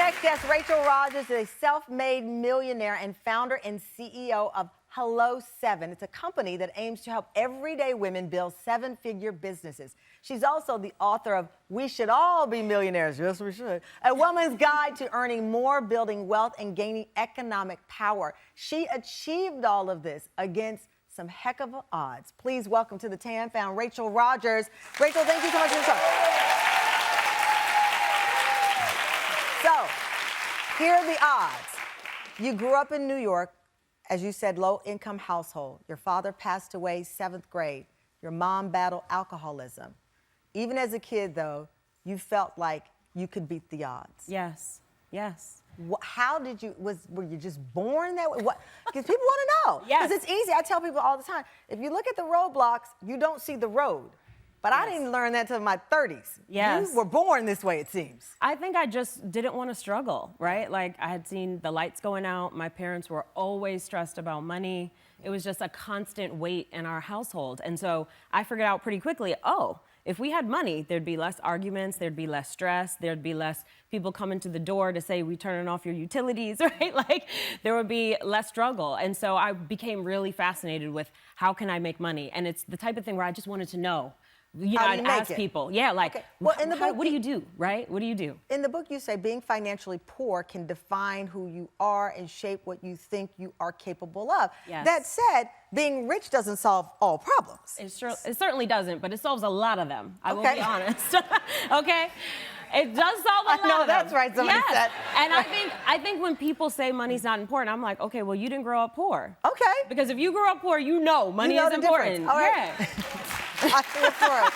next guest, Rachel Rodgers, is a self-made millionaire and founder and CEO of Hello 7. It's a company that aims to help everyday women build seven-figure businesses. She's also the author of We Should All Be Millionaires. Yes, we should. A woman's guide to earning more, building wealth, and gaining economic power. She achieved all of this against some heck of odds. Please welcome to the TAM Found Rachel Rodgers. Rachel, thank you so much for the show. So, here are the odds. You grew up in New York, as you said, low-income household. Your father passed away 7th grade. Your mom battled alcoholism. Even as a kid, though, you felt like you could beat the odds. Yes, yes. How did you, were you just born that way? Because people want to know. Yes. Because it's easy. I tell people all the time, if you look at the roadblocks, you don't see the road. But yes. I didn't learn that till my 30s. Yes. You were born this way, it seems. I think I just didn't want to struggle, right? Like, I had seen the lights going out. My parents were always stressed about money. It was just a constant weight in our household. And so I figured out pretty quickly, oh, if we had money, there'd be less arguments, there'd be less stress, there'd be less people coming to the door to say, we turning off your utilities, right? Like, there would be less struggle. And so I became really fascinated with how can I make money? And it's the type of thing where I just wanted to know. You know, I'd ask people, yeah, like, okay. Well, in the book, what do you do, right? What do you do? In the book, you say being financially poor can define who you are and shape what you think you are capable of. Yes. That said, being rich doesn't solve all problems. It certainly doesn't, but it solves a lot of them. I will be honest. Okay? It does solve a lot of them. I know that's right, somebody said. And I think when people say money's not important, I'm like, okay, well, you didn't grow up poor. Okay. Because if you grew up poor, you know money is important. All right. Yeah. I feel for it.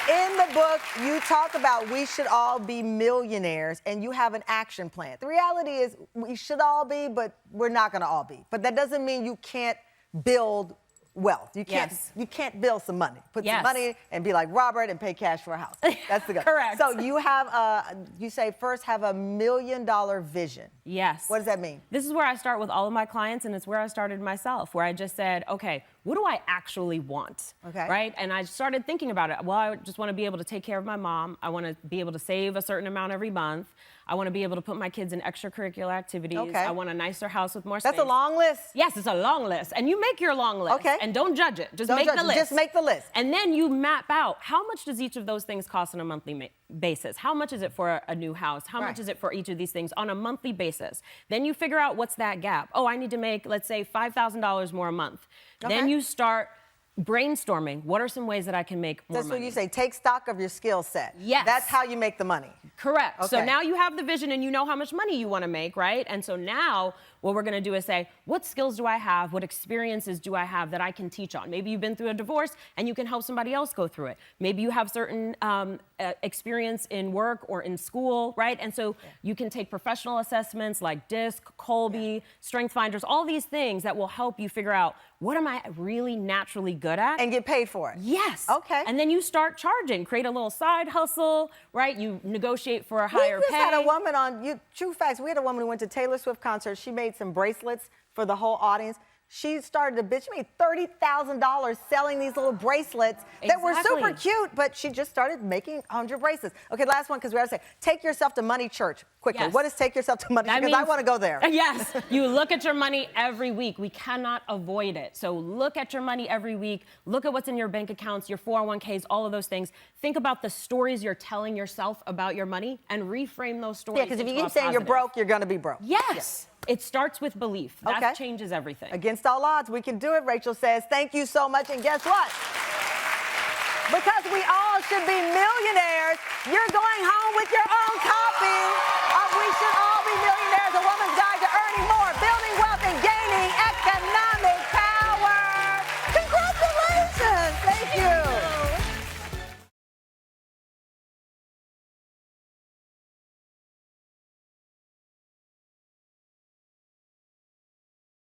So, in the book, you talk about we should all be millionaires, and you have an action plan. The reality is we should all be, but we're not going to all be. But that doesn't mean you can't build wealth. You can't build some money. Put some money and be like Robert and pay cash for a house. That's the goal. Correct. So you have you say first have $1 million vision. Yes. What does that mean? This is where I start with all of my clients, and it's where I started myself, where I just said, okay, what do I actually want? Okay. Right? And I started thinking about it. Well, I just want to be able to take care of my mom. I want to be able to save a certain amount every month. I want to be able to put my kids in extracurricular activities. Okay. I want a nicer house with more space. That's a long list. Yes, it's a long list. And you make your long list. Okay. And don't judge it. Just make the list. Just make the list. And then you map out how much does each of those things cost on a monthly basis? How much is it for a new house? How much is it for each of these things on a monthly basis? Then you figure out what's that gap. Oh, I need to make, let's say, $5,000 more a month. Okay. Then you start brainstorming. What are some ways that I can make more money? That's what you say. Take stock of your skill set. Yes. That's how you make the money. Correct. Okay. So now you have the vision and you know how much money you want to make, right? And so now what we're going to do is say, what skills do I have? What experiences do I have that I can teach on? Maybe you've been through a divorce and you can help somebody else go through it. Maybe you have certain experience in work or in school, right? And so you can take professional assessments like DISC, Colby, Strength Finders, all these things that will help you figure out what am I really naturally good at? And get paid for it. Yes. Okay. And then you start charging, create a little side hustle, right? You negotiate for a higher pay. We just had a woman on, True Facts, we had a woman who went to Taylor Swift concert. She made some bracelets for the whole audience. She started a bitch. She made $30,000 selling these little bracelets that were super cute, but she just started making 100 bracelets. Okay, last one, because we have to say, take yourself to money church quickly. Yes. What is take yourself to money church? Because I want to go there. Yes, you look at your money every week. We cannot avoid it. So look at your money every week. Look at what's in your bank accounts, your 401ks, all of those things. Think about the stories you're telling yourself about your money and reframe those stories. Yeah, because if you keep saying you're broke, you're going to be broke. Yes. It starts with belief. That changes everything. Against all odds, we can do it, Rachel says. Thank you so much. And guess what? Because we all should be millionaires, you're going home with your own copy.